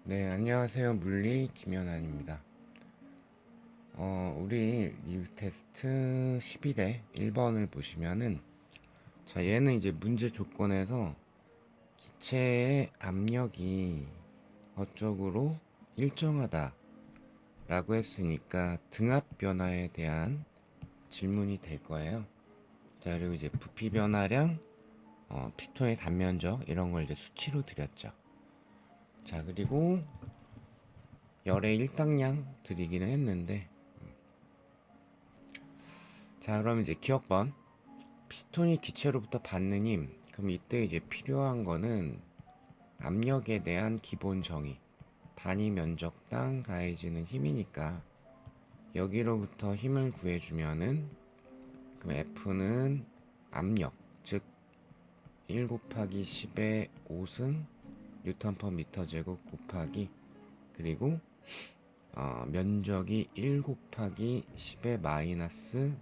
네, 안녕하세요. 물리 김연아입니다. 우리 리뷰 테스트 11의 1번을 보시면은, 자, 얘는 이제 문제 조건에서 기체의 압력이 어적으로 일정하다 라고 했으니까 등압 변화에 대한 질문이 될 거예요. 자, 그리고 이제 부피 변화량, 피스톤의 단면적 이런 걸 이제 수치로 드렸죠. 자, 그리고 열의 일당량 드리기는 했는데, 자, 그럼 이제 기억번. 피스톤이 기체로부터 받는 힘. 그럼 이때 이제 필요한 거는 압력에 대한 기본 정의. 단위 면적당 가해지는 힘이니까 여기로부터 힘을 구해주면은, 그럼 F는 압력, 즉 1 곱하기 10의 5승 뉴턴 퍼 미터 제곱 곱하기, 그리고 면적이 1 곱하기 10의 마이너스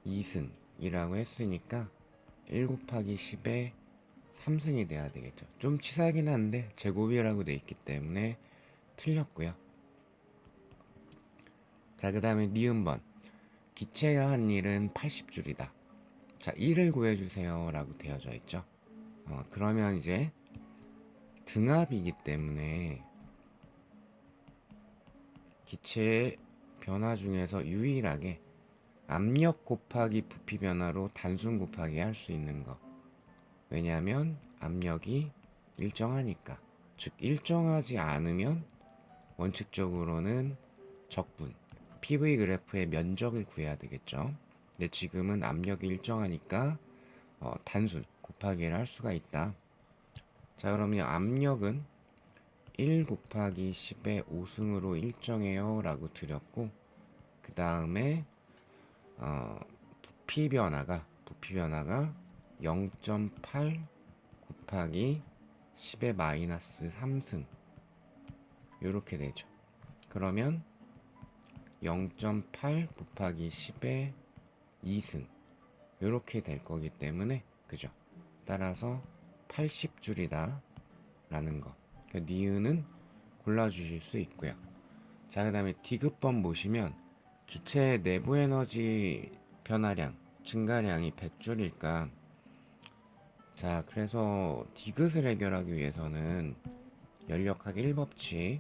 2승이라고 했으니까 1 곱하기 10의 3승이 돼야 되겠죠. 좀 치사하긴 한데 제곱이라고 돼 있기 때문에 틀렸고요. 자, 그 다음에 니은번. 기체가 한 일은 80줄이다. 자, 1을 구해주세요 라고 되어져 있죠. 그러면 이제 등압이기 때문에 기체의 변화 중에서 유일하게 압력 곱하기 부피 변화로 단순 곱하기 할 수 있는 거. 왜냐하면 압력이 일정하니까. 즉 일정하지 않으면 원칙적으로는 적분, PV 그래프의 면적을 구해야 되겠죠. 근데 지금은 압력이 일정하니까 단순 곱하기를 할 수가 있다. 자, 그러면 압력은 1 곱하기 10의 5승으로 일정해요 라고 드렸고, 그 다음에 부피 변화가 0.8 곱하기 10의 마이너스 3승 이렇게 되죠. 그러면 0.8 곱하기 10의 2승 이렇게 될 거기 때문에, 그죠? 따라서 80줄이다 라는 거. 그러니까 니은은 골라주실 수 있고요. 자, 그 다음에 디귿번 보시면 기체의 내부 에너지 변화량 증가량이 100줄일까. 자, 그래서 디귿을 해결하기 위해서는 연력학 1법칙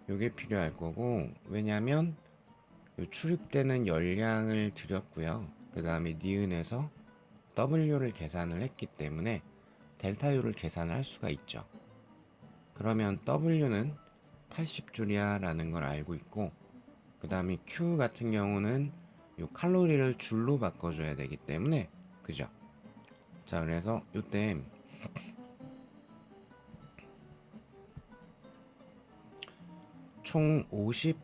요게 필요할 거고, 왜냐면 요 출입되는 열량을 드렸고요. 그 다음에 니은에서 W를 계산을 했기 때문에 델타 U를 계산을 할 수가 있죠. 그러면 W는 80줄이야 라는 걸 알고 있고, 그 다음에 Q 같은 경우는 요 칼로리를 줄로 바꿔줘야 되기 때문에, 그죠? 자, 그래서 요때 총 50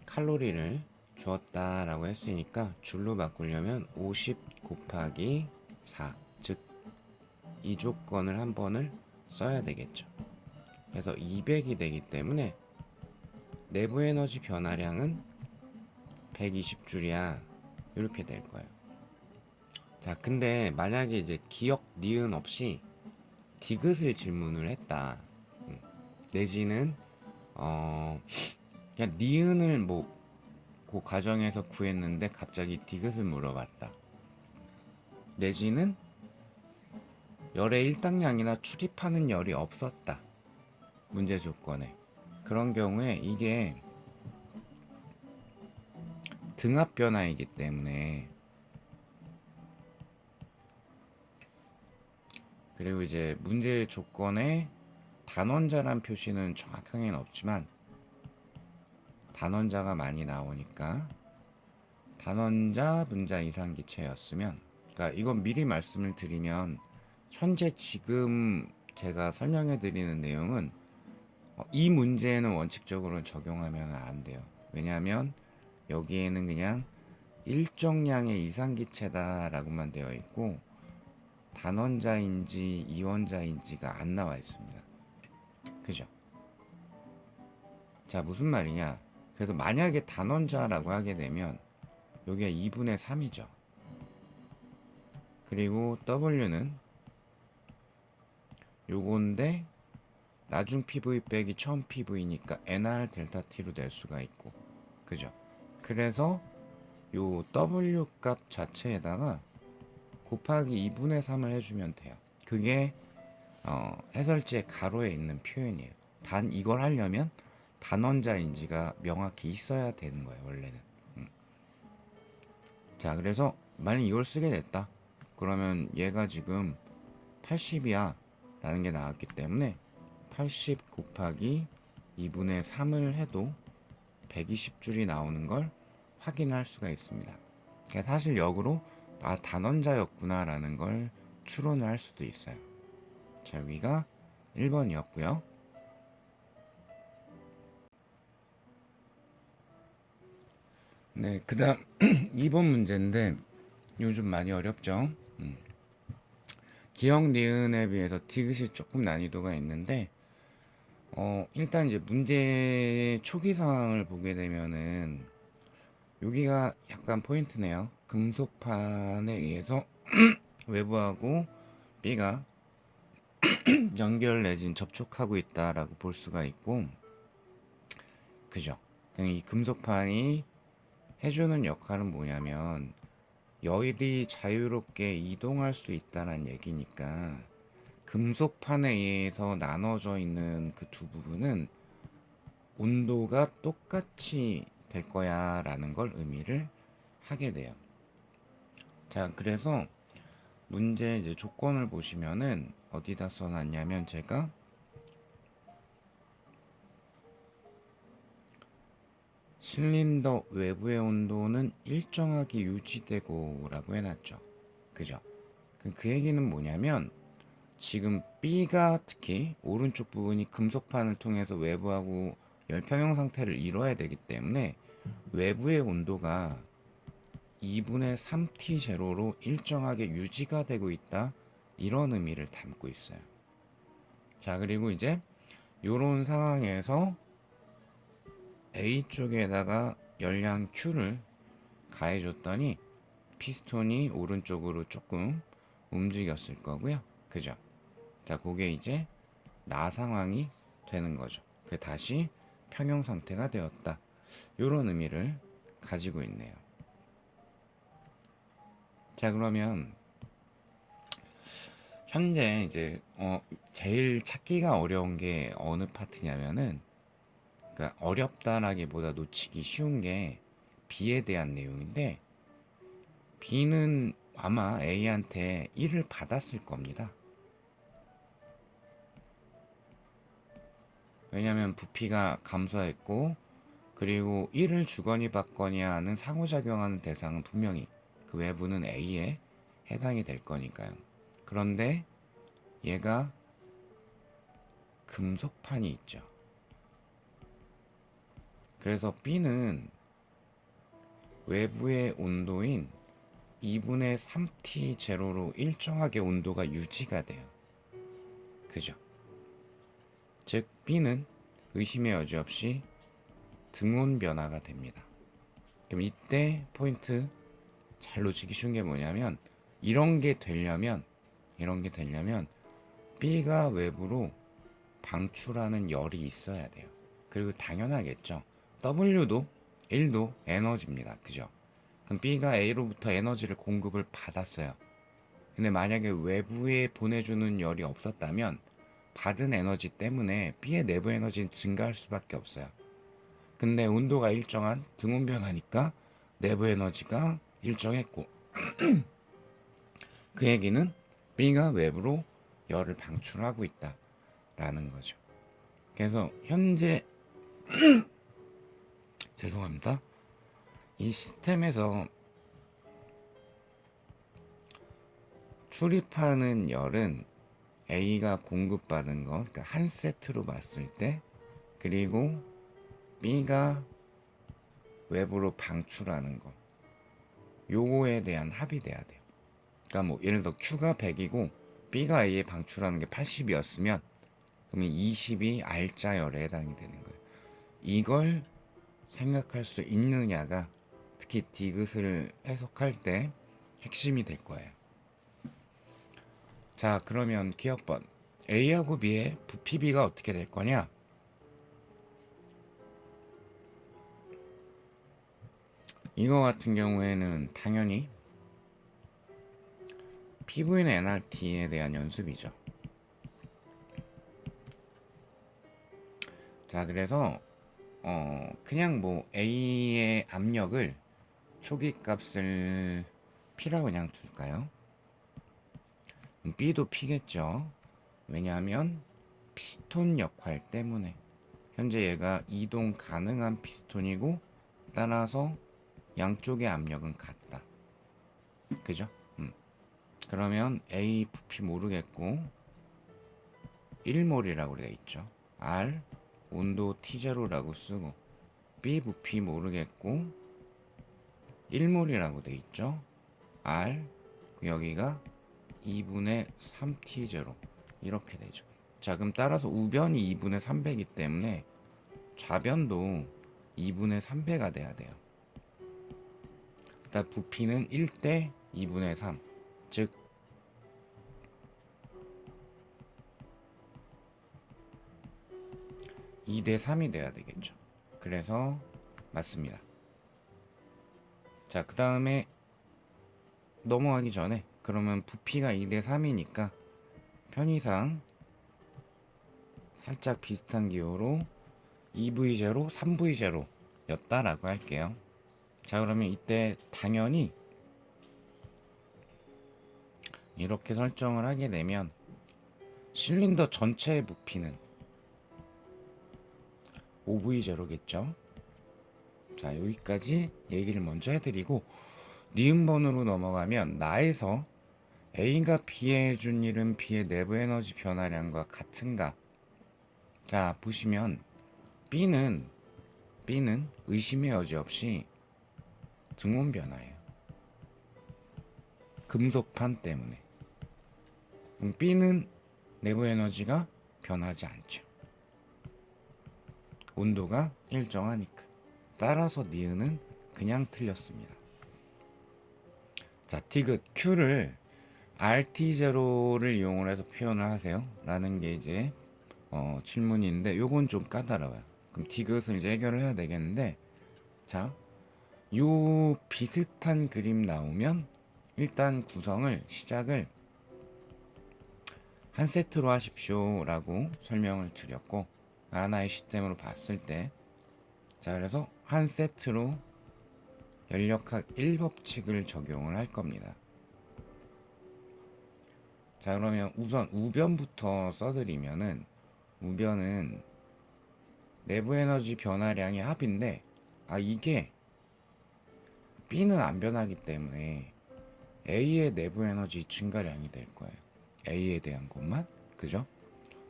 칼로리를 주었다라고 했으니까 줄로 바꾸려면 50 곱하기 4, 즉 이 조건을 한 번을 써야 되겠죠. 그래서 200이 되기 때문에 내부 에너지 변화량은 120줄이야 이렇게 될 거예요. 자, 근데 만약에 이제 기억 니은 없이 디귿을 질문을 했다, 내지는 그냥 니은을 뭐 그 과정에서 구했는데 갑자기 디귿을 물어봤다, 내지는 열의 일당량이나 출입하는 열이 없었다 문제 조건에, 그런 경우에 이게 등압 변화이기 때문에, 그리고 이제 문제 조건에 단원자란 표시는 정확하게는 없지만 단원자가 많이 나오니까 단원자 분자 이상 기체였으면, 그러니까 이건 미리 말씀을 드리면 현재 지금 제가 설명해 드리는 내용은 이 문제에는 원칙적으로 적용하면 안 돼요. 왜냐하면 여기에는 그냥 일정량의 이상기체다 라고만 되어 있고, 단원자인지 이원자인지가 안 나와 있습니다. 그죠? 자, 무슨 말이냐? 그래서 만약에 단원자라고 하게 되면 여기가 2분의 3이죠. 그리고 W는 요건데 나중 PV 빼기 처음 PV니까 NR 델타 T로 낼 수가 있고, 그죠? 그래서 요 W 값 자체에다가 곱하기 2분의 3을 해주면 돼요. 그게 해설지의 가로에 있는 표현이에요. 단 이걸 하려면 단원자인지가 명확히 있어야 되는 거예요, 원래는. 자, 그래서 만약 이걸 쓰게 됐다. 그러면 얘가 지금 80이야 라는 게 나왔기 때문에 80 곱하기 2분의 3을 해도 120줄이 나오는 걸 확인할 수가 있습니다. 그러니까 사실 역으로 단원자였구나 라는 걸 추론을 할 수도 있어요. 자, 여기가 1번이었고요. 네, 그 다음 2번 문제인데 요즘 많이 어렵죠. 기억 니은에 비해서 디귿이 조금 난이도가 있는데 일단 이제 문제 초기 상황을 보게 되면은 여기가 약간 포인트네요. 금속판에 의해서 외부하고 B가 연결 내진 접촉하고 있다라고 볼 수가 있고, 그죠? 이 금속판이 해주는 역할은 뭐냐면 열이 자유롭게 이동할 수 있다는 얘기니까 금속판에 의해서 나눠져 있는 그 두 부분은 온도가 똑같이 될 거야 라는 걸 의미를 하게 돼요. 자, 그래서 문제 이제 조건을 보시면은 어디다 써놨냐면 제가 실린더 외부의 온도는 일정하게 유지되고 라고 해놨죠. 그죠? 그 얘기는 뭐냐면 지금 B가 특히 오른쪽 부분이 금속판을 통해서 외부하고 열평형 상태를 이뤄야 되기 때문에 외부의 온도가 2분의 3T 제로로 일정하게 유지가 되고 있다, 이런 의미를 담고 있어요. 자, 그리고 이제 이런 상황에서 A 쪽에다가 열량 Q를 가해줬더니 피스톤이 오른쪽으로 조금 움직였을 거고요. 그죠? 자, 그게 이제 나 상황이 되는 거죠. 그 다시 평형 상태가 되었다, 이런 의미를 가지고 있네요. 자, 그러면 현재 이제 제일 찾기가 어려운 게 어느 파트냐면은, 그러니까 어렵다라기보다 놓치기 쉬운 게 B에 대한 내용인데, B는 아마 A한테 1을 받았을 겁니다. 왜냐면 부피가 감소했고, 그리고 1을 주거니 받거니 하는 상호작용하는 대상은 분명히 그 외부는 A에 해당이 될 거니까요. 그런데 얘가 금속판이 있죠. 그래서 B는 외부의 온도인 2분의 3T 제로로 일정하게 온도가 유지가 돼요. 그죠? 즉 B는 의심의 여지 없이 등온 변화가 됩니다. 그럼 이때 포인트 잘 놓치기 쉬운 게 뭐냐면, 이런 게 되려면 B가 외부로 방출하는 열이 있어야 돼요. 그리고 당연하겠죠. W도 1도 에너지입니다. 그죠? 그럼 B가 A로부터 에너지를 공급을 받았어요. 근데 만약에 외부에 보내주는 열이 없었다면 받은 에너지 때문에 B의 내부 에너지는 증가할 수밖에 없어요. 근데 온도가 일정한 등온 변화니까 내부 에너지가 일정했고, 그 얘기는 B가 외부로 열을 방출하고 있다라는 거죠. 그래서 현재 죄송합니다. 이 시스템에서 출입하는 열은 A가 공급받은 거, 그러니까 한 세트로 봤을 때, 그리고 B가 외부로 방출하는 거, 요거에 대한 합이 돼야 돼요. 그러니까 뭐 예를 들어 Q가 100이고 B가 A에 방출하는 게 80이었으면 그러면 20이 R자열에 해당이 되는 거예요. 이걸 생각할 수 있느냐가 특히 디귿을 해석할 때 핵심이 될 거예요. 자, 그러면 기억번 A하고 B의 부피 B가 어떻게 될 거냐? 이거 같은 경우에는 당연히 PV는 NRT에 대한 연습이죠. 자, 그래서 그냥 뭐 A의 압력을 초기 값을 P라고 그냥 둘까요? B도 P겠죠. 왜냐하면 피스톤 역할 때문에 현재 얘가 이동 가능한 피스톤이고 따라서 양쪽의 압력은 같다. 그죠? 그러면 A 부피 모르겠고 1몰이라고 되어 있죠. R 온도 T0라고 쓰고 B 부피 모르겠고 1몰이라고 되어 있죠. R 여기가 2분의 3T0 이렇게 되죠. 자, 그럼 따라서 우변이 2분의 3배이기 때문에 좌변도 2분의 3배가 돼야 돼요. 일단 부피는 1대 2분의 3, 즉 2대 3이 돼야 되겠죠. 그래서 맞습니다. 자, 그 다음에 넘어가기 전에 그러면 부피가 2대 3이니까 편의상 살짝 비슷한 기호로 2V0, 3V0 였다라고 할게요. 자, 그러면 이때 당연히 이렇게 설정을 하게 되면 실린더 전체의 부피는 5V0겠죠. 자, 여기까지 얘기를 먼저 해드리고 니은번으로 넘어가면 나에서 A가 B에 해준 일은 B의 내부 에너지 변화량과 같은가? 자, 보시면 B는 의심의 여지 없이 등온 변화예요. 금속판 때문에. B는 내부 에너지가 변하지 않죠. 온도가 일정하니까. 따라서 니은은 그냥 틀렸습니다. 자, 디귿 Q를 RT0를 이용을 해서 표현을 하세요 라는 게 이제 질문인데 요건 좀 까다로워요. 그럼 디귿을 이제 해결을 해야 되겠는데, 자, 요 비슷한 그림 나오면 일단 구성을 시작을 한 세트로 하십시오 라고 설명을 드렸고, 하나의 시스템으로 봤을 때, 자, 그래서 한 세트로 연력학 1법칙을 적용을 할 겁니다. 자, 그러면 우선 우변부터 써드리면은, 우변은 내부 에너지 변화량의 합인데, 이게 B는 안 변하기 때문에 A의 내부 에너지 증가량이 될 거예요. A에 대한 것만. 그죠?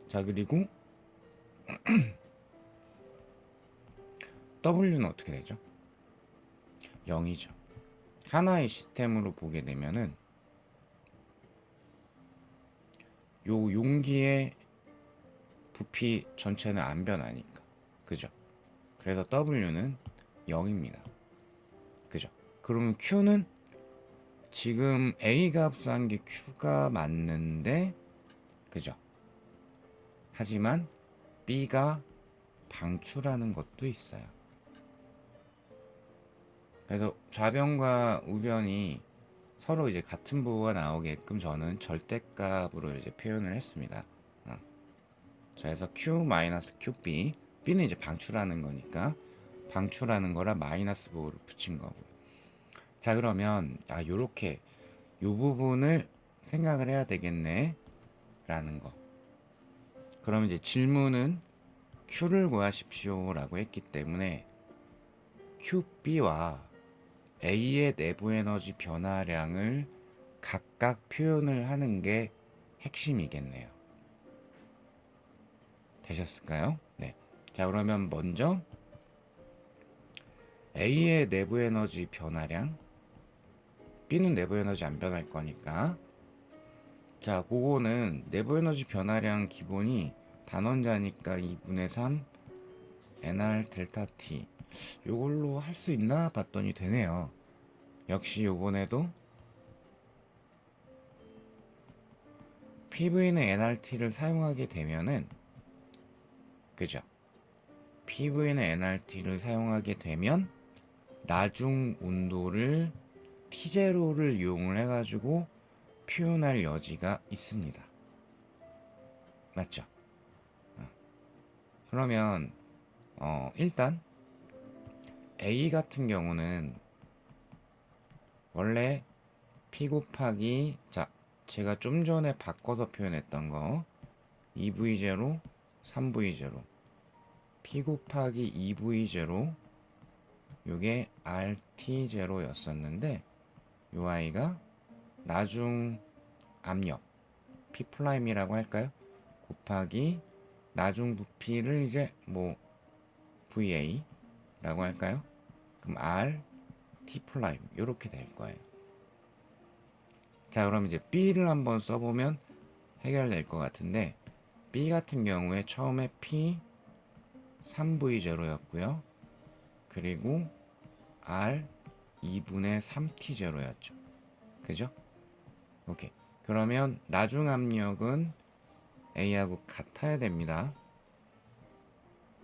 자, 그리고 W는 어떻게 되죠? 0이죠. 하나의 시스템으로 보게 되면은 요 용기의 부피 전체는 안 변하니까. 그죠? 그래서 W는 0입니다. 그죠? 그러면 Q는 지금 A가 흡수한 게 Q가 맞는데, 그죠? 하지만 B가 방출하는 것도 있어요. 그래서 좌변과 우변이 서로 이제 같은 부호가 나오게끔 저는 절대값으로 이제 표현을 했습니다. 자, 그래서 Q-QB, B는 이제 방출하는 거니까 방출하는 거라 마이너스 부호를 붙인 거고요. 자, 그러면 요렇게 요 부분을 생각을 해야 되겠네 라는 거. 그럼 이제 질문은 Q를 구하십시오 라고 했기 때문에 QB와 A의 내부 에너지 변화량을 각각 표현을 하는 게 핵심이겠네요. 되셨을까요? 네. 자, 그러면 먼저 A의 내부 에너지 변화량, B는 내부 에너지 안 변할 거니까. 자, 그거는 내부 에너지 변화량 기본이 단원자니까 2분의 3 NR 델타 T. 요걸로 할 수 있나 봤더니 되네요. 역시 요번에도 PV는 NRT를 사용하게 되면은, 그죠? PV는 NRT를 사용하게 되면 나중 온도를 T0를 이용을 해가지고 표현할 여지가 있습니다. 맞죠? 그러면 일단 A 같은 경우는 원래 P 곱하기, 자, 제가 좀 전에 바꿔서 표현했던 거 2V0, 3V0, P 곱하기 2V0, 요게 RT0였었는데 요 아이가 나중 압력 P'이라고 할까요? 곱하기 나중 부피를 이제 뭐 VA라고 할까요? 그럼 R T' 이렇게 될 거예요. 자, 그럼 이제 B를 한번 써보면 해결될 것 같은데, B 같은 경우에 처음에 P 3V0였고요. 그리고 R 2분의 3T0였죠. 그죠? 오케이. 그러면 나중 압력은 A하고 같아야 됩니다.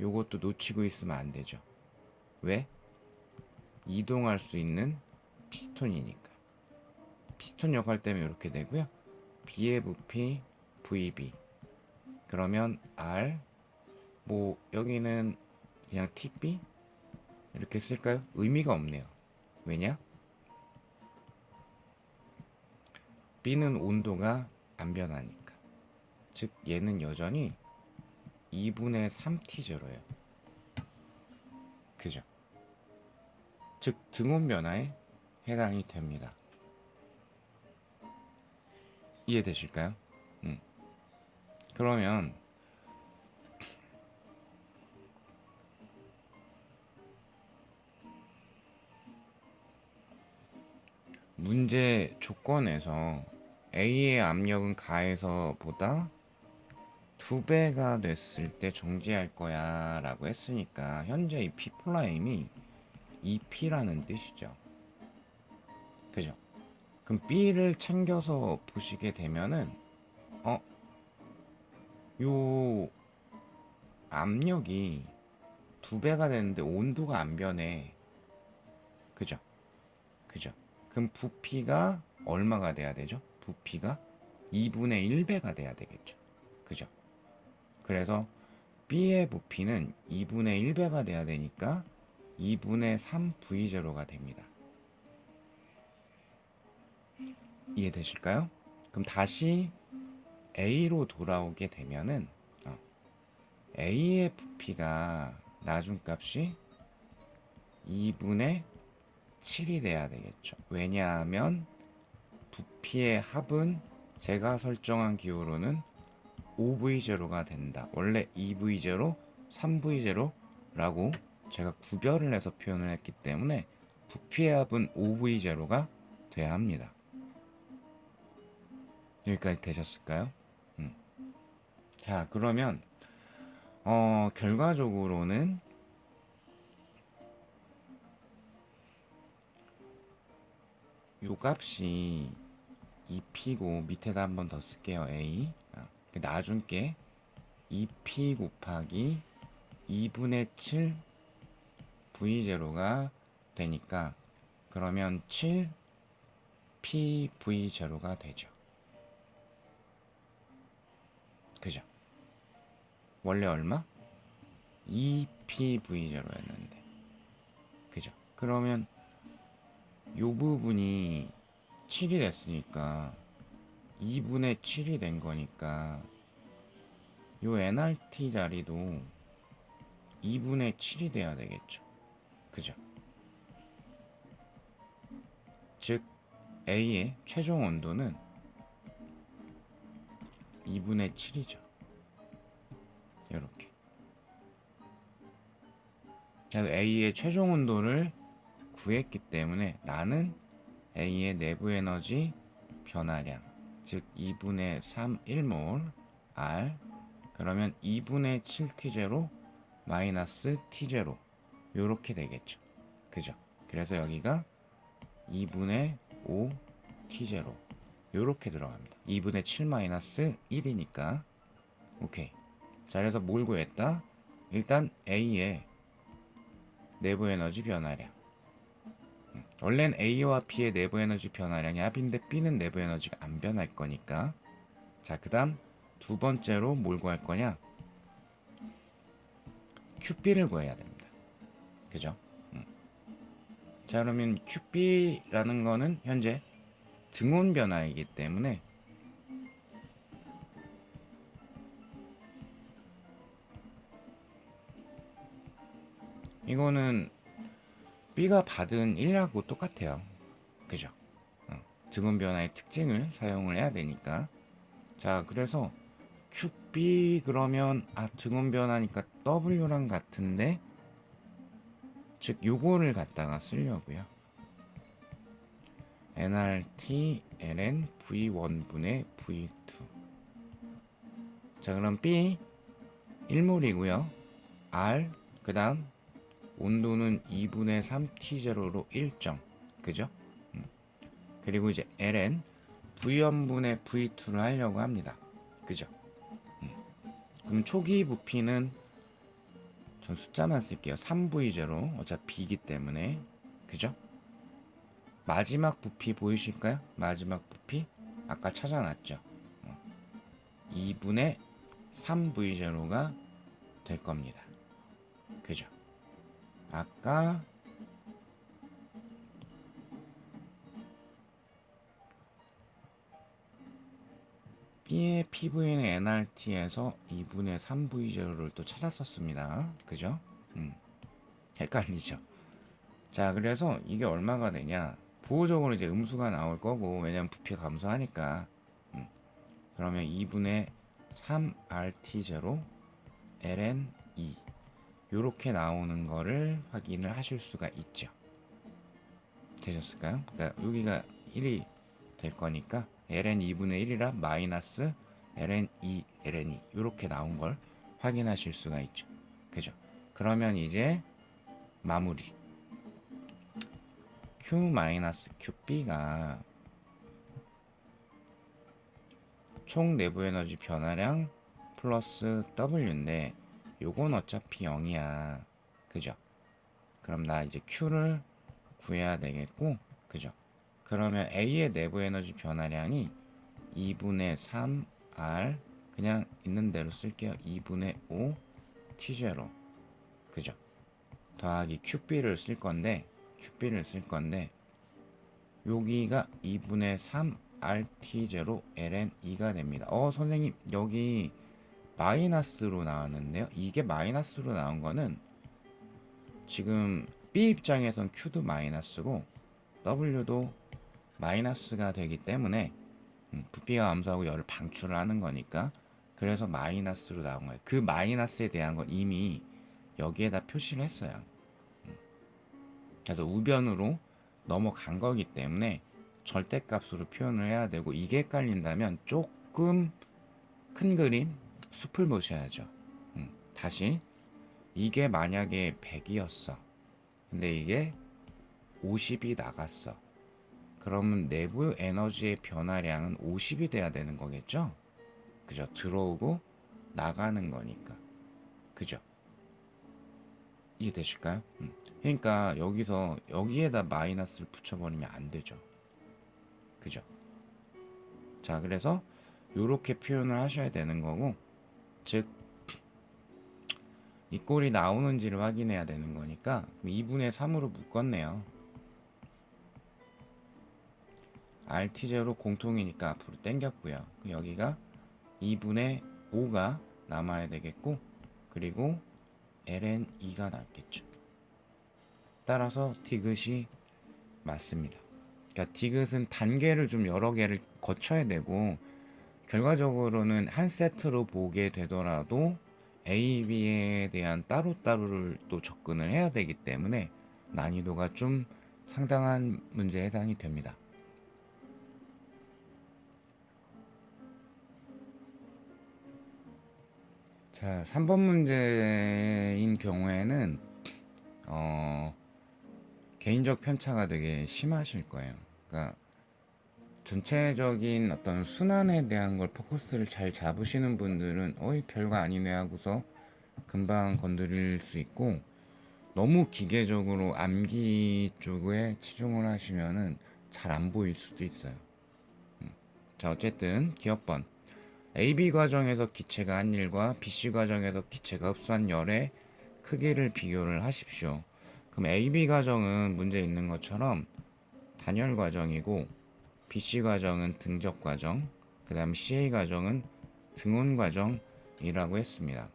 요것도 놓치고 있으면 안 되죠. 왜? 이동할 수 있는 피스톤이니까. 피스톤 역할 때문에 이렇게 되고요. B의 부피 VB. 그러면 R, 뭐 여기는 그냥 TB 이렇게 쓸까요? 의미가 없네요. 왜냐? B는 온도가 안 변하니까. 즉 얘는 여전히 2분의 3T0예요. 그죠? 즉 등온 변화에 해당이 됩니다. 이해되실까요? 그러면 문제 조건에서 A의 압력은 가에서보다 2배가 됐을 때 정지할 거야 라고 했으니까 현재 이 P'이 2P라는 뜻이죠. 그죠? 그럼 B를 챙겨서 보시게 되면은 요 압력이 2배가 되는데 온도가 안 변해. 그죠? 그죠? 그럼 부피가 얼마가 돼야 되죠? 부피가 2분의 1배가 돼야 되겠죠. 그죠? 그래서 B의 부피는 2분의 1배가 돼야 되니까 2분의 3V0가 됩니다. 이해되실까요? 그럼 다시 A로 돌아오게 되면은 A의 부피가 나중값이 2분의 7이 돼야 되겠죠. 왜냐하면 부피의 합은 제가 설정한 기호로는 5V0가 된다. 원래 2V0, 3V0라고 제가 구별을 해서 표현을 했기 때문에 부피의 합은 5V0가 돼야 합니다. 여기까지 되셨을까요? 자, 그러면 결과적으로는 요 값이 2P고 밑에다 한 번 더 쓸게요. A. 나중께 2P 곱하기 2분의 7 V0가 되니까 그러면 7P V0가 되죠. 그죠? 원래 얼마? 2P V0였는데. 그죠? 그러면 요 부분이 7이 됐으니까 2분의 7이 된 거니까 요 NRT 자리도 2분의 7이 돼야 되겠죠. 그죠? 즉 A의 최종 온도는 2분의 7이죠. 이렇게. A의 최종 온도를 구했기 때문에 나는 A의 내부 에너지 변화량, 즉 2분의 3 1몰 R, 그러면 2분의 7T0 마이너스 T0 요렇게 되겠죠. 그죠? 그래서 여기가 2분의 5 T0 요렇게 들어갑니다. 2분의 7 마이너스 1이니까. 오케이. 자, 그래서 뭘 구했다? 일단 A의 내부 에너지 변화량. 원래는 A와 B의 내부 에너지 변화량이 합인데 B는 내부 에너지가 안 변할 거니까. 자, 그 다음 두 번째로 뭘 구할 거냐? QB를 구해야 됩니다. 그죠? 자, 그러면 QB라는 거는 현재 등온 변화이기 때문에 이거는 B가 받은 1하고 똑같아요. 그죠? 등온 변화의 특징을 사용을 해야 되니까. 자, 그래서 QB 그러면 등온 변화니까 W랑 같은데, 즉 요거를 갖다가 쓰려고요. nRT ln V1분의 V2. 자, 그럼 B 1몰이고요. R 그 다음 온도는 2분의 3T0로 일정. 그죠? 그리고 이제 ln V1분의 V2를 하려고 합니다. 그죠? 그럼 초기 부피는 전 숫자만 쓸게요. 3V0 어차피 B이기 때문에. 그죠? 마지막 부피 보이실까요? 마지막 부피 아까 찾아놨죠. 2분의 3V0가 될 겁니다. 그죠? 아까 B의 PV는 nRT에서 2분의 3V0를 또 찾았었습니다. 그죠? 헷갈리죠? 자, 그래서 이게 얼마가 되냐? 부호적으로 이제 음수가 나올 거고, 왜냐면 부피가 감소하니까. 그러면 2분의 3RT0 ln 2 요렇게 나오는 거를 확인을 하실 수가 있죠. 되셨을까요? 그러니까 여기가 1이 될 거니까 ln 2분의 1이라 마이너스 ln 2 ln 2 요렇게 나온 걸 확인하실 수가 있죠. 그죠? 그러면 이제 마무리 Q-QB가 총 내부 에너지 변화량 플러스 W인데 요건 어차피 0이야. 그죠? 그럼 나 이제 Q를 구해야 되겠고, 그죠? 그러면 A의 내부 에너지 변화량이 2분의 3R, 그냥 있는 대로 쓸게요. 2분의 5 T0. 그죠? 더하기 QB를 쓸 건데, 여기가 2분의 3 RT0 ln 2가 됩니다. 선생님, 여기 마이너스로 나왔는데요. 이게 마이너스로 나온 거는 지금 B 입장에선 Q도 마이너스고 W도 마이너스가 되기 때문에 부피가 감소하고 열을 방출을 하는 거니까, 그래서 마이너스로 나온 거예요. 그 마이너스에 대한 건 이미 여기에다 표시를 했어요. 그래서 우변으로 넘어간 거기 때문에 절대값으로 표현을 해야 되고, 이게 헷갈린다면 조금 큰 그림 숲을 보셔야죠. 다시 이게 만약에 100이었어. 근데 이게 50이 나갔어. 그러면 내부 에너지의 변화량은 50이 돼야 되는 거겠죠? 그죠? 들어오고 나가는 거니까. 그죠? 이해되실까요? 그러니까 여기서 여기에다 마이너스를 붙여버리면 안 되죠. 그죠? 자, 그래서 요렇게 표현을 하셔야 되는 거고, 즉 이 꼴이 나오는지를 확인해야 되는 거니까 2분의 3으로 묶었네요. RT0 공통이니까 앞으로 당겼고요. 여기가 2분의 5가 남아야 되겠고, 그리고 ln 2가 나왔겠죠. 따라서 디귿이 맞습니다. 그러니까 디귿은 단계를 좀 여러 개를 거쳐야 되고, 결과적으로는 한 세트로 보게 되더라도 A, B에 대한 따로따로를 또 접근을 해야 되기 때문에 난이도가 좀 상당한 문제에 해당이 됩니다. 자, 3번 문제인 경우에는 개인적 편차가 되게 심하실 거예요. 그러니까 전체적인 어떤 순환에 대한 걸 포커스를 잘 잡으시는 분들은 어이 별거 아니네 하고서 금방 건드릴 수 있고, 너무 기계적으로 암기 쪽에 치중을 하시면은 잘 안 보일 수도 있어요. 자, 어쨌든 기억번. AB 과정에서 기체가 한 일과 BC 과정에서 기체가 흡수한 열의 크기를 비교를 하십시오. 그럼 AB 과정은 문제 있는 것처럼 단열 과정이고, BC 과정은 등적 과정, 그 다음 CA 과정은 등온 과정이라고 했습니다.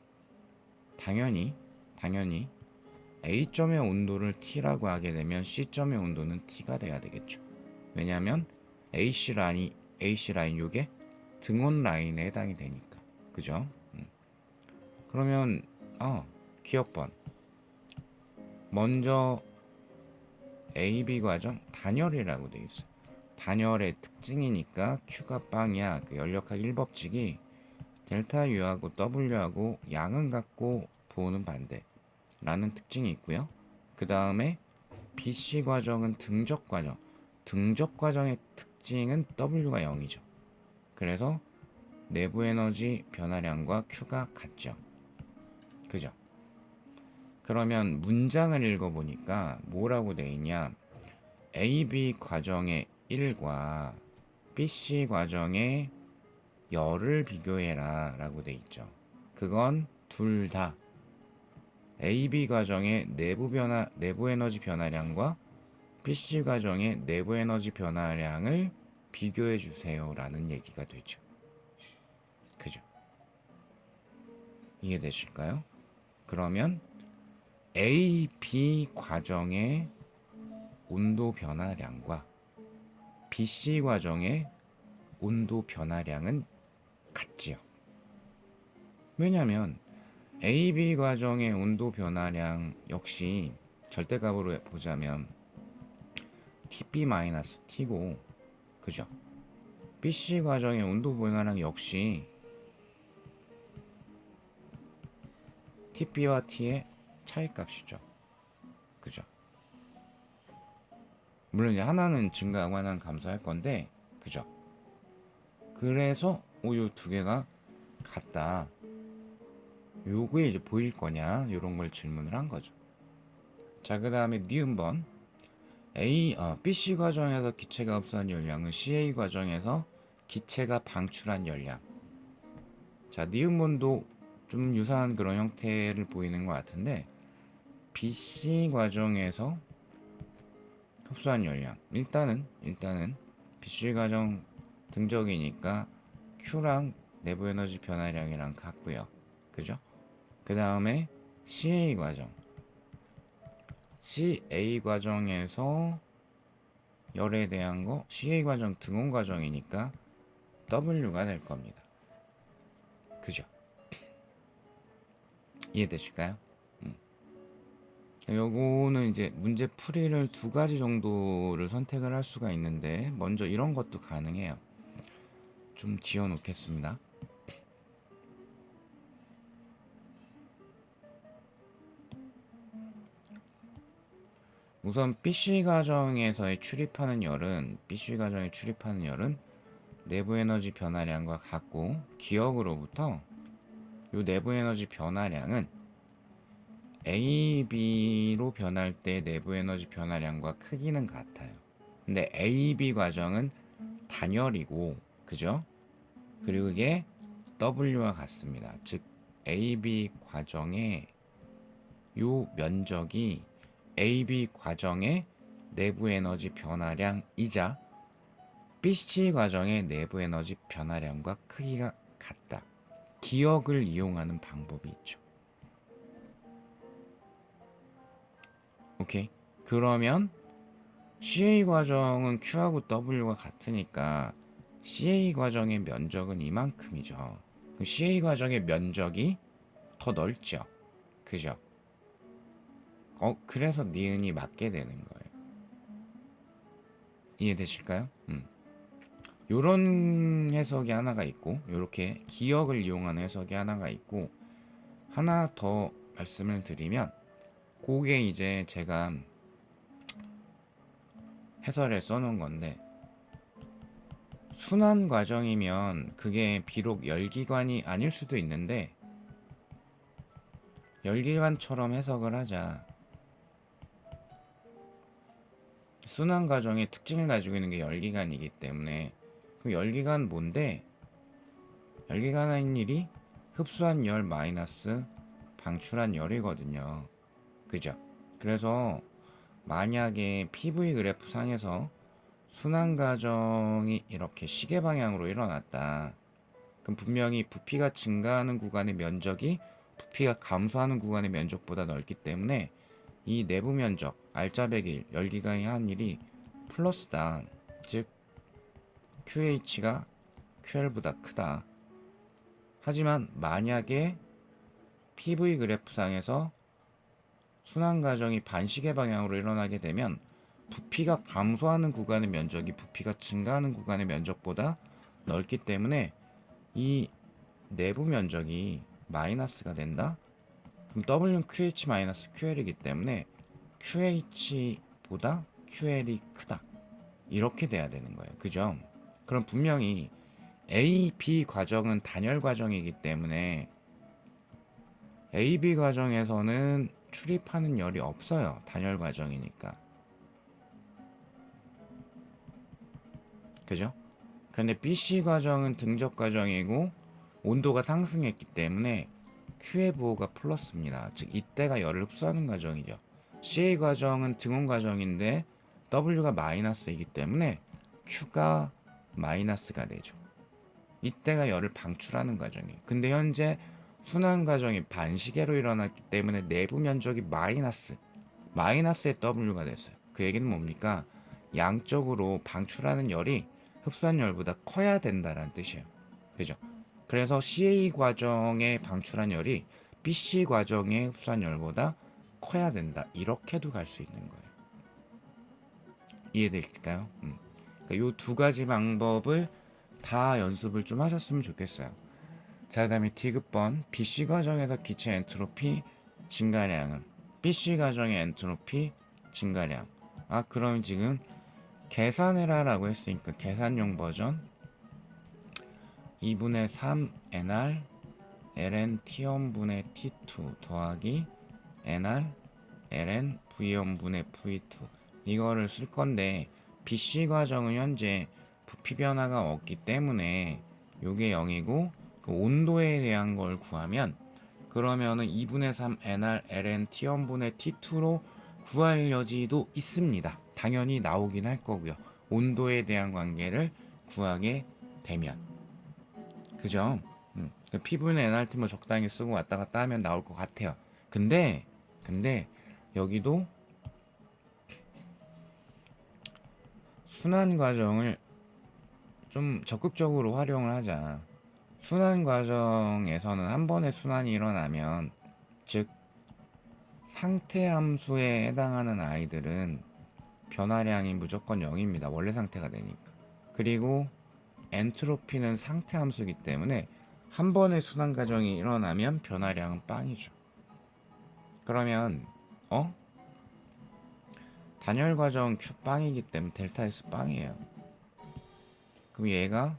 당연히 A점의 온도를 T라고 하게 되면 C점의 온도는 T가 돼야 되겠죠. 왜냐하면 AC 라인 요게 등온 라인에 해당이 되니까. 그죠? 그러면 기억번. 먼저 AB 과정 단열이라고 되어 있어요. 단열의 특징이니까 Q가 빵이야. 그 연력학 1법칙이 델타 U하고 W하고 양은 같고 부호는 반대 라는 특징이 있고요. 그 다음에 BC 과정은 등적 과정. 등적 과정의 특징은 W가 0이죠. 그래서 내부 에너지 변화량과 Q가 같죠. 그죠? 그러면 문장을 읽어보니까 뭐라고 돼 있냐? AB 과정의 1과 BC 과정의 열을 비교해라 라고 돼 있죠. 그건 둘 다 AB 과정의 내부 에너지 변화량과 BC 과정의 내부 에너지 변화량을 비교해 주세요 라는 얘기가 되죠. 그죠? 이해되실까요? 그러면 AB 과정의 온도 변화량과 BC 과정의 온도 변화량은 같지요. 왜냐하면 AB 과정의 온도 변화량 역시 절대값으로 보자면 TB-T고, 그죠? BC 과정의 온도 변화량 역시 TB와 T의 차이값이죠. 그죠? 물론 이제 하나는 증가하고 하나는 감소할 건데, 그죠? 그래서 요 두 개가 같다. 요게 이제 보일 거냐? 요런 걸 질문을 한 거죠. 자, 그 다음에 니은번. BC 과정에서 기체가 흡수한 열량은 CA 과정에서 기체가 방출한 열량. 자, 니은번도 좀 유사한 그런 형태를 보이는 것 같은데, BC 과정에서 흡수한 열량. 일단은 BC 과정 등적이니까 Q랑 내부 에너지 변화량이랑 같고요. 그죠? 그 다음에 CA 과정에서 열에 대한 거 CA 과정 등온 과정이니까 W가 될 겁니다. 그죠? 이해되실까요? 요거는 이제 문제 풀이를 두 가지 정도를 선택을 할 수가 있는데, 먼저 이런 것도 가능해요. 좀 지어 놓겠습니다. 우선 BC 과정에 출입하는 열은 내부 에너지 변화량과 같고, 기억으로부터 요 내부 에너지 변화량은 AB로 변할 때 내부 에너지 변화량과 크기는 같아요. 근데 AB 과정은 단열이고, 그죠? 그리고 이게 W와 같습니다. 즉 AB 과정의 요 면적이 AB 과정의 내부 에너지 변화량이자 BC 과정의 내부 에너지 변화량과 크기가 같다. 기억을 이용하는 방법이 있죠. 오케이. 그러면 CA 과정은 Q하고 W가 같으니까 CA 과정의 면적은 이만큼이죠. 그럼 CA 과정의 면적이 더 넓죠. 그죠? 그래서 니은이 맞게 되는 거예요. 이해되실까요? 요런 해석이 하나가 있고, 요렇게 기억을 이용하는 해석이 하나가 있고, 하나 더 말씀을 드리면, 그게 이제 제가 해설에 써놓은 건데, 순환 과정이면 그게 비록 열기관이 아닐 수도 있는데, 열기관처럼 해석을 하자. 순환 과정의 특징을 가지고 있는 게 열기관이기 때문에, 그 열기관 뭔데? 열기관한 일이 흡수한 열 마이너스 방출한 열이거든요. 그죠? 그래서 만약에 PV 그래프 상에서 순환 과정이 이렇게 시계 방향으로 일어났다. 그럼 분명히 부피가 증가하는 구간의 면적이 부피가 감소하는 구간의 면적보다 넓기 때문에 이 내부 면적, 알짜배기 열기관이 한 일이 플러스다. 즉 QH가 QL보다 크다. 하지만 만약에 PV 그래프상에서 순환 과정이 반시계 방향으로 일어나게 되면 부피가 감소하는 구간의 면적이 부피가 증가하는 구간의 면적보다 넓기 때문에 이 내부 면적이 마이너스가 된다? 그럼 W는 QH 마이너스 QL이기 때문에 QH보다 QL이 크다. 이렇게 돼야 되는 거예요. 그죠? 그럼 분명히 A, B 과정은 단열 과정이기 때문에 A, B 과정에서는 출입하는 열이 없어요. 단열 과정이니까. 그죠? 근데 B, C 과정은 등적 과정이고 온도가 상승했기 때문에 Q의 부호가 플러스입니다. 즉 이때가 열을 흡수하는 과정이죠. CA 과정은 등온 과정인데 W가 마이너스이기 때문에 Q가 마이너스가 되죠. 이때가 열을 방출하는 과정이에요. 근데 현재 순환 과정이 반시계로 일어났기 때문에 내부 면적이 마이너스의 W가 됐어요. 그 얘기는 뭡니까? 양적으로 방출하는 열이 흡수한 열보다 커야 된다라는 뜻이에요. 그죠? 그래서 CA 과정에 방출한 열이 BC 과정에 흡수한 열보다 커야 된다. 이렇게도 갈 수 있는 거예요. 이해되실까요? 그러니까 이 두 가지 방법을 다 연습을 좀 하셨으면 좋겠어요. 자, 그다음에 디귿번 BC 과정에서 기체 엔트로피 증가량은 BC 과정의 엔트로피 증가량. 아, 그럼 지금 계산해라라고 했으니까 계산용 버전 2분의 3 NR ln T1분의 T2 더하기 NR ln V1분의 V2 이거를 쓸 건데 BC 과정은 현재 부피 변화가 없기 때문에 요게 0이고 그 온도에 대한 걸 구하면 그러면은 2분의 3 NR ln T1분의 T2로 구할 여지도 있습니다. 당연히 나오긴 할 거고요. 온도에 대한 관계를 구하게 되면 그죠? P분의 NRT 뭐 적당히 쓰고 왔다 갔다 하면 나올 것 같아요. 근데 여기도 순환 과정을 좀 적극적으로 활용을 하자. 순환 과정에서는 한 번에 순환이 일어나면 즉 상태 함수에 해당하는 아이들은 변화량이 무조건 0입니다. 원래 상태가 되니까. 그리고 엔트로피는 상태 함수이기 때문에 한 번의 순환 과정이 일어나면 변화량은 빵이죠. 그러면 단열 과정 Q 빵이기 때문에 델타 S 빵이에요. 그럼 얘가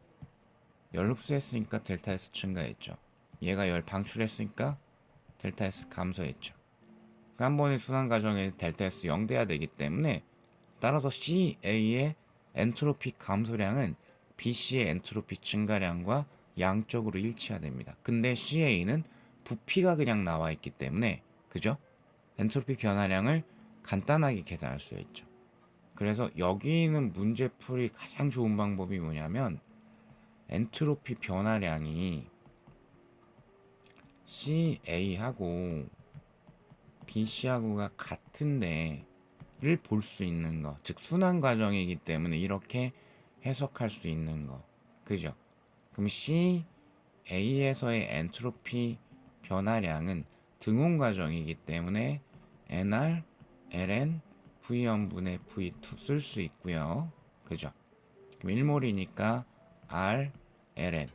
열 흡수했으니까 델타 S 증가했죠. 얘가 열 방출했으니까 델타 S 감소했죠. 한 번의 순환 과정에 델타 S 0 돼야 되기 때문에 따라서 CA의 엔트로피 감소량은 BC의 엔트로피 증가량과 양적으로 일치해야 됩니다. 근데 CA는 부피가 그냥 나와 있기 때문에 그죠? 엔트로피 변화량을 간단하게 계산할 수 있죠. 그래서 여기는 문제풀이 가장 좋은 방법이 뭐냐면 엔트로피 변화량이 CA하고 BC하고가 같은데 를 볼 수 있는 거, 즉 순환 과정이기 때문에 이렇게 해석할 수 있는 거, 그죠? 그럼 CA에서의 엔트로피 변화량은 등온 과정이기 때문에 NR ln V1분의 V2 쓸 수 있고요, 그죠? 그럼 1몰이니까 R ln,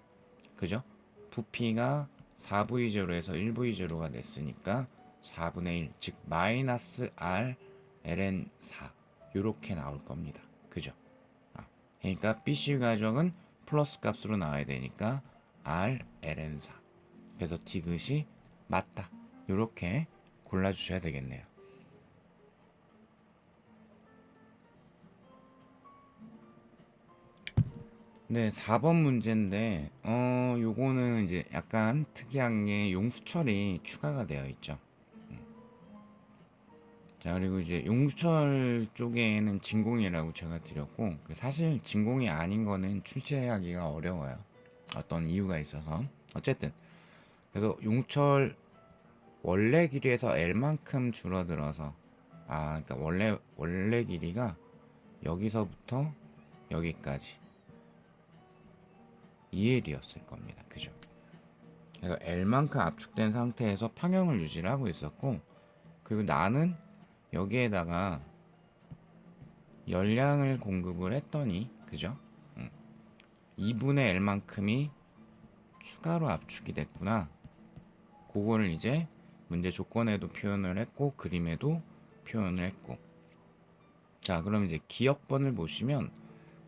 그죠? 부피가 4V0에서 1V0가 냈으니까 4분의 1, 즉 마이너스 R ln 4 요렇게 나올 겁니다. 그죠? 그러니까 BC 과정은 플러스 값으로 나와야 되니까 R ln 4. 그래서 디귿이 맞다. 요렇게 골라주셔야 되겠네요. 네, 4번 문제인데 요거는 이제 약간 특이한 게 용수철이 추가가 되어 있죠. 자, 그리고 이제 용수철 쪽에는 진공이라고 제가 드렸고, 사실 진공이 아닌 거는 출제하기가 어려워요. 어떤 이유가 있어서. 어쨌든 그래서 용철 원래 길이에서 L만큼 줄어들어서, 그러니까 원래 길이가 여기서부터 여기까지 2L이었을 겁니다. 그죠? 그래서 L만큼 압축된 상태에서 평형을 유지를 하고 있었고, 그리고 나는 여기에다가 열량을 공급을 했더니, 그죠? 2분의 L만큼이 추가로 압축이 됐구나. 그거를 이제 문제 조건에도 표현을 했고, 그림에도 표현을 했고. 자, 그럼 이제 기억번을 보시면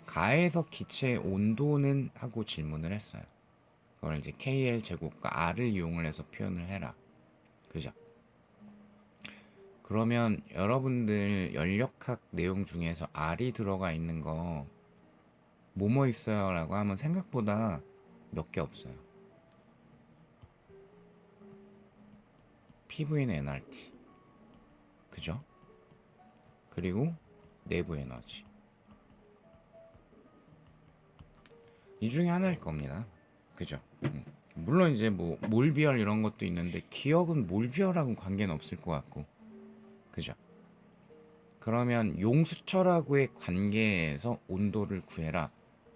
가에서 기체의 온도는 하고 질문을 했어요. 그걸 이제 KL 제곱과 R을 이용을 해서 표현을 해라. 그죠? 그러면 여러분들 연력학 내용 중에서 R이 들어가 있는 거 뭐뭐 있어요? 라고 하면 생각보다 몇 개 없어요. PV는 nRT. 그죠? 그리고 내부 에너지. 이 중에 하나일 겁니다. 그죠? 물론 이제 뭐 몰비열 이런 것도 있는데 기억은 몰비열하고는 관계는 없을 것 같고. 그죠? 그러면 용수철하고의 관계에서 온도를 구해라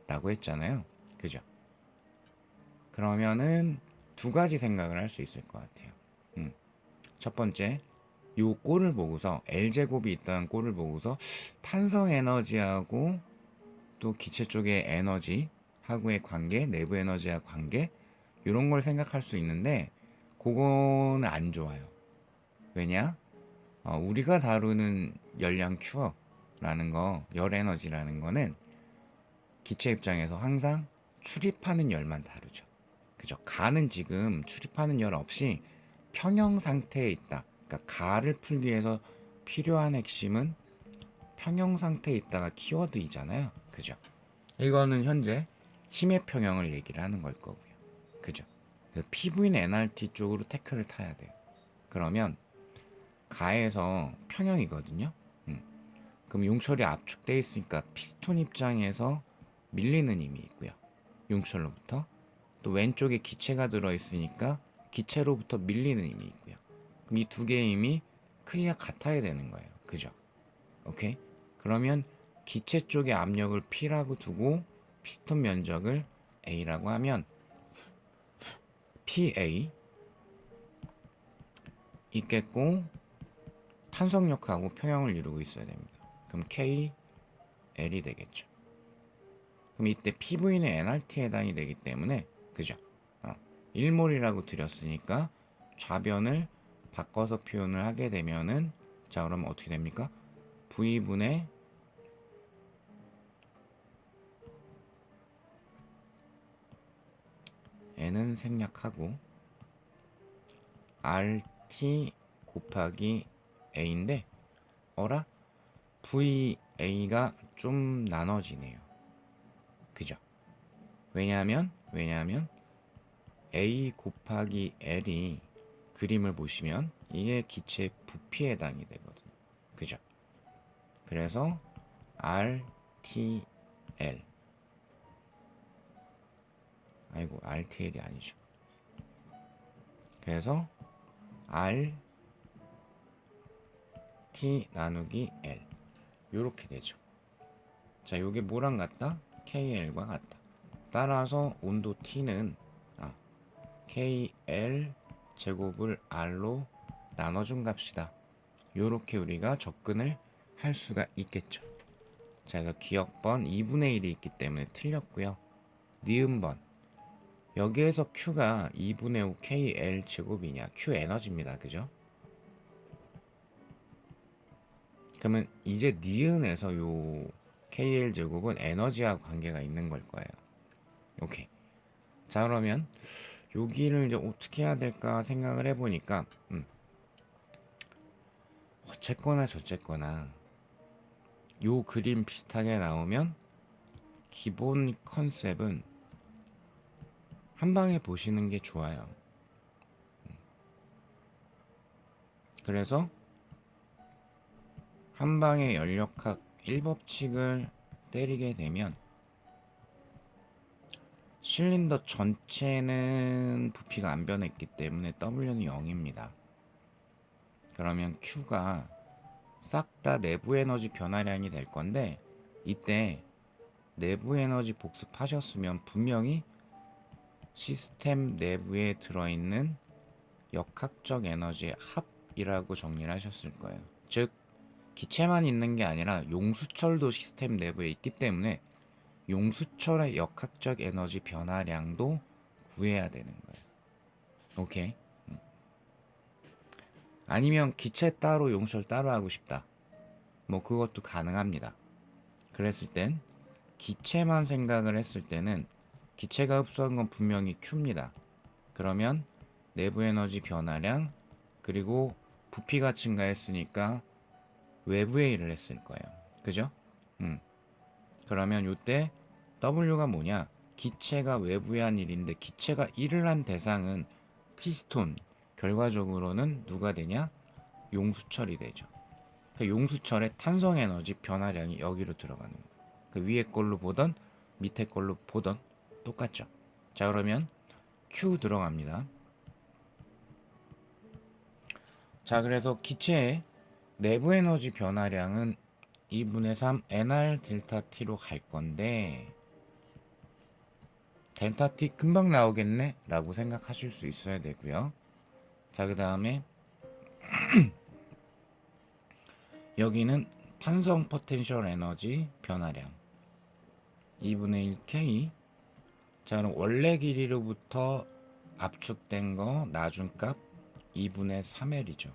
라고 했잖아요. 그죠? 그러면은 두 가지 생각을 할 수 있을 것 같아요. 첫 번째, 요 꼴을 보고서 L제곱이 있다는 꼴을 보고서 탄성 에너지하고 또 기체 쪽의 에너지 하고의 관계, 내부 에너지와 관계 이런 걸 생각할 수 있는데 그거는 안 좋아요. 왜냐? 우리가 다루는 열량 큐어라는 거, 열 에너지라는 거는 기체 입장에서 항상 출입하는 열만 다루죠. 그죠? 가는 지금 출입하는 열 없이 평형 상태에 있다. 그러니까 가를 풀기 위해서 필요한 핵심은 평형 상태에 있다가 키워드이잖아요. 그죠? 이거는 현재 힘의 평형을 얘기를 하는 걸 거고요. 그죠? 그래서 PV는 nRT 쪽으로 태클을 타야 돼요. 그러면 가에서 평형이거든요. 그럼 용철이 압축돼 있으니까 피스톤 입장에서 밀리는 힘이 있고요. 용철로부터 또 왼쪽에 기체가 들어있으니까 기체로부터 밀리는 힘이 있고요. 그럼 이 두 개의 힘이 크기가 같아야 되는 거예요. 그죠? 오케이? 그러면 기체 쪽의 압력을 P라고 두고 피스톤 면적을 A라고 하면 PA 있겠고 탄성력하고 평형을 이루고 있어야 됩니다. 그럼 KL이 되겠죠. 그럼 이때 PV는 nRT에 해당이 되기 때문에 그죠? 1몰이라고 드렸으니까 좌변을 바꿔서 표현을 하게 되면은 자 그러면 어떻게 됩니까? V분의 N은 생략하고 RT 곱하기 A인데 어라? VA가 좀 나눠지네요. 그죠? 왜냐하면 A 곱하기 L이 그림을 보시면 이게 기체의 부피에 해당이 되거든요. 그죠? 그래서 RTL 아이고 RTL이 아니죠. 그래서 RT 나누기 L 요렇게 되죠. 자, 요게 뭐랑 같다? KL과 같다. 따라서 온도 T는 KL 제곱을 R로 나눠준 값이다. 요렇게 우리가 접근을 할 수가 있겠죠. 자, 그래서 기억번 2분의 1이 있기 때문에 틀렸고요. 니은번 여기에서 Q가 2분의 5 KL 제곱이냐? Q 에너지입니다. 그죠? 그러면 이제 니은에서 요 KL 제곱은 에너지와 관계가 있는 걸 거예요. 오케이. 자, 그러면 여기를 이제 어떻게 해야 될까 생각을 해보니까 어쨌거나 저쨌거나 요 그림 비슷하게 나오면 기본 컨셉은 한 방에 보시는 게 좋아요. 그래서 한 방에 연력학 1법칙을 때리게 되면 실린더 전체는 부피가 안 변했기 때문에 W는 0입니다. 그러면 Q가 싹 다 내부 에너지 변화량이 될 건데, 이때 내부 에너지 복습하셨으면 분명히 시스템 내부에 들어있는 역학적 에너지의 합이라고 정리를 하셨을 거예요. 즉 기체만 있는 게 아니라 용수철도 시스템 내부에 있기 때문에 용수철의 역학적 에너지 변화량도 구해야 되는 거예요. 오케이. 아니면 기체 따로 용수철 따로 하고 싶다, 뭐 그것도 가능합니다. 그랬을 땐 기체만 생각을 했을 때는 기체가 흡수한 건 분명히 Q입니다. 그러면 내부 에너지 변화량 그리고 부피가 증가했으니까 외부의 일을 했을 거예요. 그죠? 그러면 이때 W가 뭐냐? 기체가 외부에 한 일인데 기체가 일을 한 대상은 피스톤, 결과적으로는 누가 되냐? 용수철이 되죠. 그 용수철의 탄성 에너지 변화량이 여기로 들어가는 거예요. 그 위에 걸로 보던 밑에 걸로 보던 똑같죠. 자, 그러면 Q 들어갑니다. 자, 그래서 기체의 내부 에너지 변화량은 2분의 3 NR 델타 T로 갈 건데, 델타 T 금방 나오겠네 라고 생각하실 수 있어야 되고요. 자, 그 다음에 여기는 탄성 포텐셜 에너지 변화량 2분의 1 K. 자, 그럼 원래 길이로부터 압축된 거 나중값 2분의 3L이죠.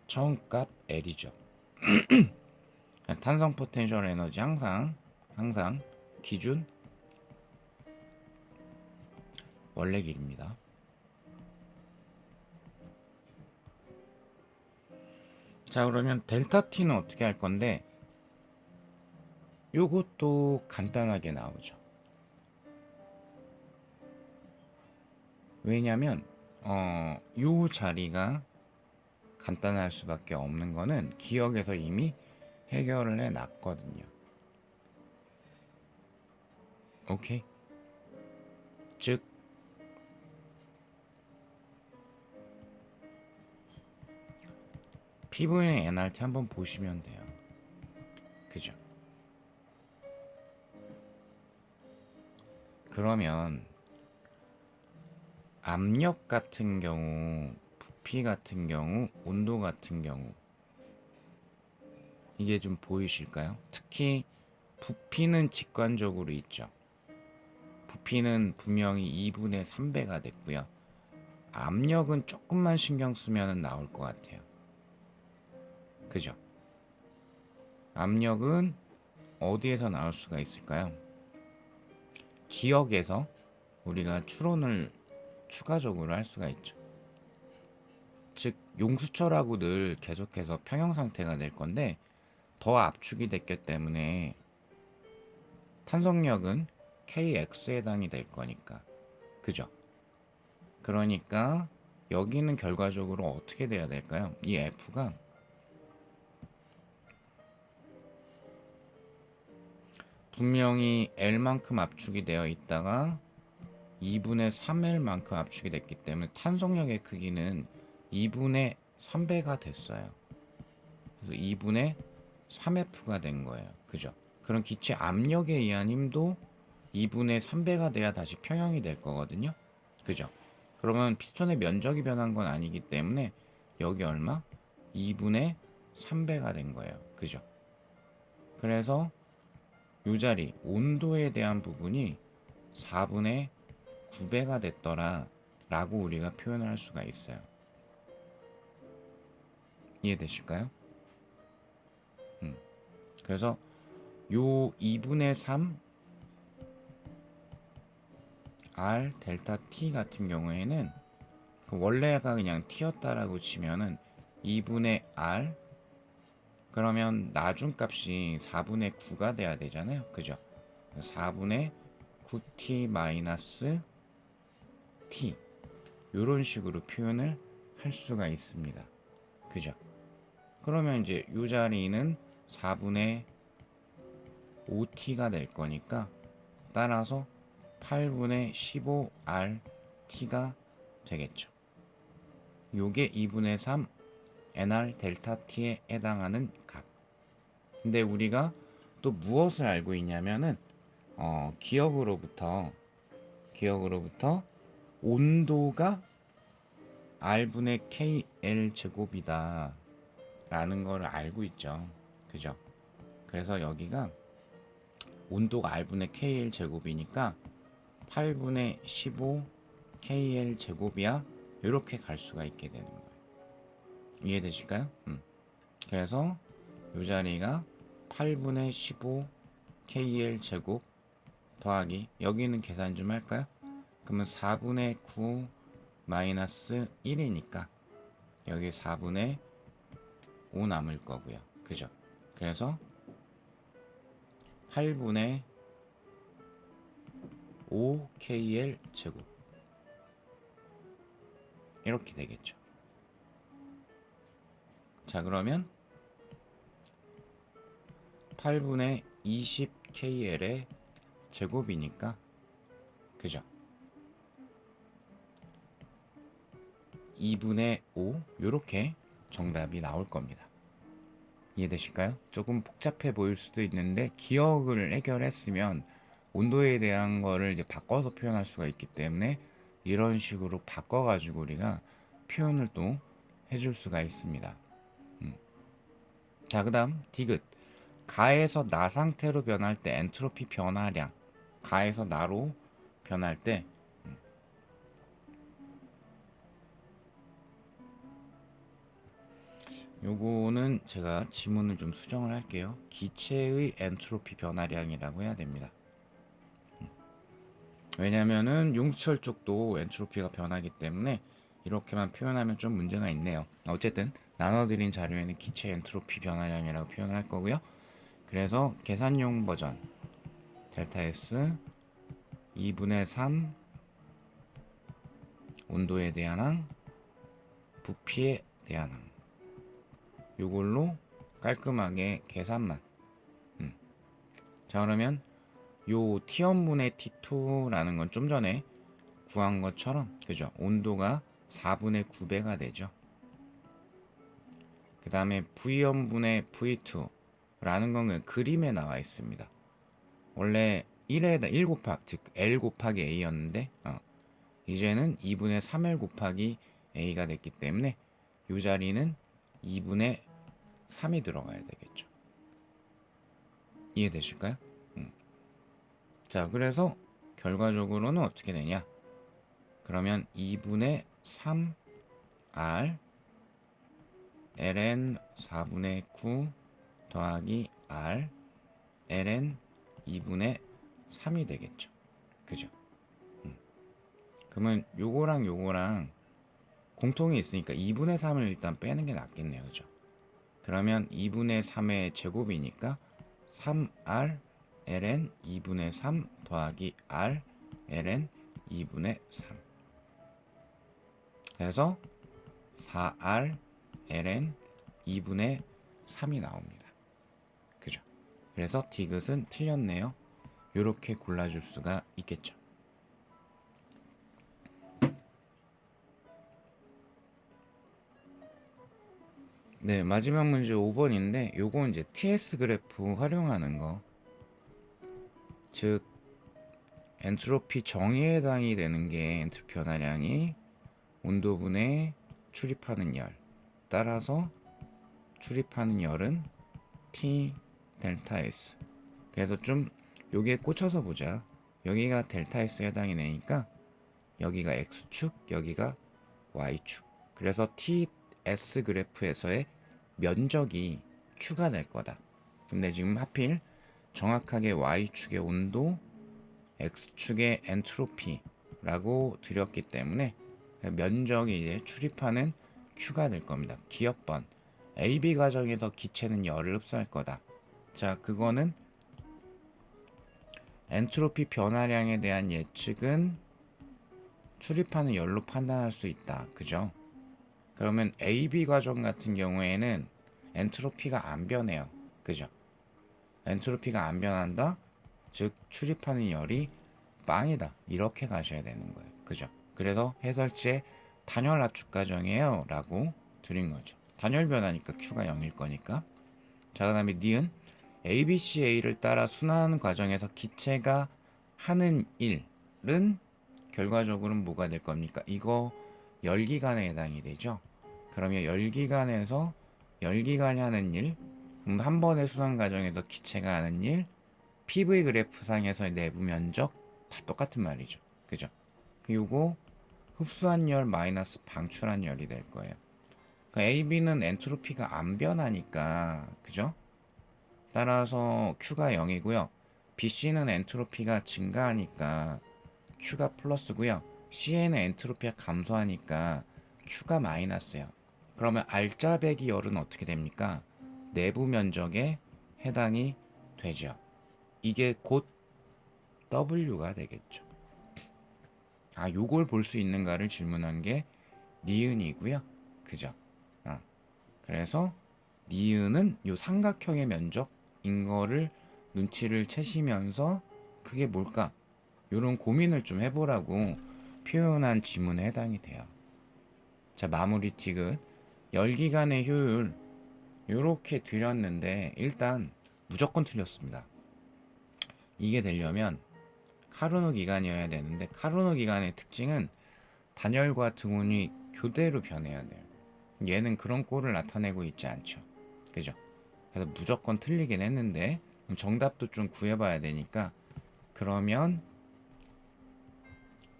처음값 L이죠. 탄성 포텐셜 에너지 항상 기준 원래 길입니다. 자, 그러면 델타 T는 어떻게 할 건데, 요것도 간단하게 나오죠. 왜냐면 요 자리가 간단할 수밖에 없는 거는 기억에서 이미 해결을 해 놨거든요. 오케이. 즉 PV의 NRT 한번 보시면 돼요. 그죠? 그러면 압력 같은 경우, 부피 같은 경우, 온도 같은 경우 이게 좀 보이실까요? 특히 부피는 직관적으로 있죠. 부피는 분명히 2분의 3배가 됐고요. 압력은 조금만 신경 쓰면 나올 것 같아요. 그죠? 압력은 어디에서 나올 수가 있을까요? 기억에서 우리가 추론을 추가적으로 할 수가 있죠. 즉 용수철하고 늘 계속해서 평형 상태가 될 건데 더 압축이 됐기 때문에 탄성력은 KX에 해당이 될 거니까. 그죠? 그러니까 여기는 결과적으로 어떻게 돼야 될까요? 이 F가 분명히 L만큼 압축이 되어 있다가 2분의 3L만큼 압축이 됐기 때문에 탄성력의 크기는 2분의 3배가 됐어요. 그래서 2분의 3F가 된 거예요. 그죠? 그럼 기체 압력에 의한 힘도 2분의 3배가 돼야 다시 평형이 될 거거든요. 그죠? 그러면 피스톤의 면적이 변한 건 아니기 때문에 여기 얼마? 2분의 3배가 된 거예요. 그죠? 그래서 요 자리 온도에 대한 부분이 4분의 9배가 됐더라 라고 우리가 표현을 할 수가 있어요. 이해되실까요? 그래서 요 2분의 3 R 델타 T 같은 경우에는 원래가 그냥 T였다라고 치면은 2분의 R 그러면 나중값이 4분의 9가 돼야 되잖아요. 그죠? 4분의 9T 마이너스 T 요런 식으로 표현을 할 수가 있습니다. 그죠? 그러면 이제 요 자리는 4분의 5T가 될 거니까 따라서 8분의 15RT가 되겠죠. 요게 2분의 3 NR 델타 T에 해당하는 값. 근데 우리가 또 무엇을 알고 있냐면은 기억으로부터 온도가 R분의 KL 제곱이다 라는 걸 알고 있죠. 그죠? 그래서 여기가 온도가 R분의 KL 제곱이니까 8분의 15 KL 제곱이야 이렇게 갈 수가 있게 되는 거예요. 이해되실까요? 그래서 이 자리가 8분의 15 KL 제곱 더하기 여기는 계산 좀 할까요? 그러면 4분의 9 마이너스 1이니까 여기 4분의 5 남을 거고요. 그죠? 그래서 8분의 5 KL 제곱 이렇게 되겠죠. 자, 그러면 8분의 20 KL의 제곱이니까 그죠? 2분의 5 이렇게 정답이 나올 겁니다. 이해되실까요? 조금 복잡해 보일 수도 있는데 기억을 해결했으면 온도에 대한 거를 이제 바꿔서 표현할 수가 있기 때문에 이런 식으로 바꿔가지고 우리가 표현을 또 해줄 수가 있습니다. 자, 그 다음 디귿. 가에서 나 상태로 변할 때 엔트로피 변화량. 가에서 나로 변할 때 요거는 제가 지문을 좀 수정을 할게요. 기체의 엔트로피 변화량이라고 해야 됩니다. 왜냐면은 용수철 쪽도 엔트로피가 변하기 때문에 이렇게만 표현하면 좀 문제가 있네요. 어쨌든 나눠드린 자료에는 기체 엔트로피 변화량이라고 표현할 거고요. 그래서 계산용 버전 델타 S 2분의 3 온도에 대한 항 부피에 대한 항 요걸로 깔끔하게 계산만. 자, 그러면 요 T1분의 T2라는 건 좀 전에 구한 것처럼 그죠? 온도가 4분의 9배가 되죠. 그 다음에 V1분의 V2라는 건 그림에 나와 있습니다. 원래 1에다 1 곱하기 즉 L 곱하기 A였는데 이제는 2분의 3L 곱하기 A가 됐기 때문에 이 자리는 2분의 3이 들어가야 되겠죠. 이해되실까요? 자, 그래서 결과적으로는 어떻게 되냐? 그러면 2분의 3 R ln 4분의 9 더하기 R ln 2분의 3이 되겠죠. 그죠? 그러면 요거랑 공통이 있으니까 2분의 3을 일단 빼는 게 낫겠네요. 그죠? 그러면 2분의 3의 제곱이니까 3R ln 2분의 3 더하기 R ln 2분의 3 그래서 4R ln 2분의 3이 나옵니다. 그죠? 그래서 디귿은 틀렸네요. 이렇게 골라줄 수가 있겠죠. 네, 마지막 문제 5번인데 요건 이제 TS 그래프 활용하는 거. 즉 엔트로피 정의에 해당이 되는 게 엔트로피 변화량이 온도분의 출입하는 열. 따라서 출입하는 열은 T 델타 S. 그래서 좀 여기에 꽂혀서 보자. 여기가 델타 S에 해당이 되니까 여기가 X축, 여기가 Y축. 그래서 TS 그래프에서의 면적이 Q가 될 거다. 근데 지금 하필 정확하게 Y축의 온도, X축의 엔트로피라고 드렸기 때문에 면적이 이제 출입하는 Q가 될 겁니다. 기억번. AB 과정에서 기체는 열을 흡수할 거다. 자, 그거는 엔트로피 변화량에 대한 예측은 출입하는 열로 판단할 수 있다. 그죠? 그러면 AB 과정 같은 경우에는 엔트로피가 안 변해요. 그죠? 엔트로피가 안 변한다? 즉 출입하는 열이 빵이다. 이렇게 가셔야 되는 거예요. 그죠? 그래서 해설지에 단열 압축 과정이에요 라고 드린 거죠. 단열 변화니까 Q가 0일 거니까. 자, 그 다음에 니은 ABCA를 따라 순환하는 과정에서 기체가 하는 일은 결과적으로는 뭐가 될 겁니까? 이거 열기관에 해당이 되죠. 그러면 열기관에서 열기관이 하는 일, 한 번의 순환 과정에서 기체가 하는 일, PV 그래프상에서의 내부 면적 다 똑같은 말이죠. 그죠? 요거 흡수한 열 마이너스 방출한 열이 될 거예요. 그러니까 AB는 엔트로피가 안 변하니까, 그죠? 따라서 Q가 0이고요. BC는 엔트로피가 증가하니까 Q가 플러스고요. C에는 엔트로피가 감소하니까 Q가 마이너스예요. 그러면 알짜배기 열은 어떻게 됩니까? 내부 면적에 해당이 되죠. 이게 곧 W가 되겠죠. 아, 요걸 볼 수 있는가를 질문한 게 니은이고요. 그죠? 그래서 니은은 요 삼각형의 면적인 거를 눈치를 채시면서 그게 뭘까? 요런 고민을 좀 해보라고 표현한 지문에 해당이 돼요. 자, 마무리 티귿. 열기관의 효율 요렇게 드렸는데 일단 무조건 틀렸습니다. 이게 되려면 카르노 기관이어야 되는데 카르노 기관의 특징은 단열과 등온이 교대로 변해야 돼요. 얘는 그런 꼴을 나타내고 있지 않죠. 그죠? 그래서 무조건 틀리긴 했는데 정답도 좀 구해봐야 되니까 그러면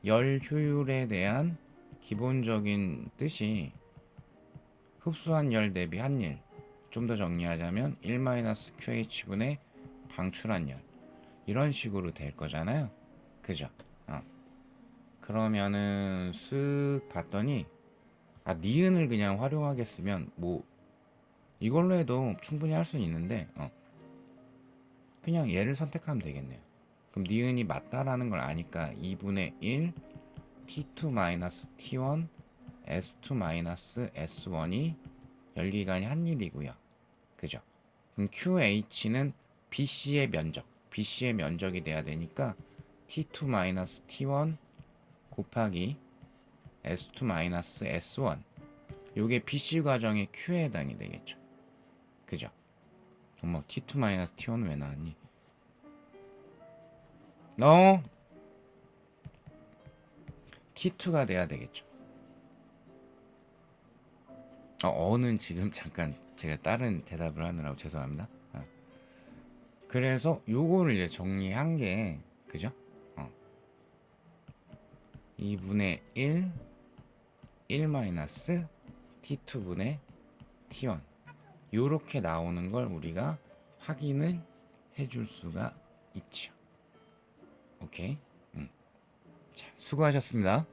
열 효율에 대한 기본적인 뜻이 흡수한 열 대비 한 일. 좀 더 정리하자면 1-QH분의 방출한 열. 이런 식으로 될 거잖아요. 그죠? 그러면은 쓱 봤더니 니은을 그냥 활용하겠으면 뭐 이걸로 해도 충분히 할 수는 있는데 그냥 얘를 선택하면 되겠네요. 그럼 니은이 맞다라는 걸 아니까 2분의 1 T2-T1 S2-S1이 열기관이 한 일이고요. 그죠? 그럼 QH는 BC의 면적이 돼야 되니까 T2-T1 곱하기 S2-S1 요게 BC 과정의 Q에 해당이 되겠죠. 그죠? 어머, T2-T1은 왜 나왔니? T2가 돼야 되겠죠. 어는 지금 잠깐 제가 다른 대답을 하느라고 죄송합니다. 그래서 요거를 이제 정리한 게 그죠? 2분의 1 마이너스 T2분의 T1 요렇게 나오는 걸 우리가 확인을 해줄 수가 있죠. 오케이? 자, 수고하셨습니다.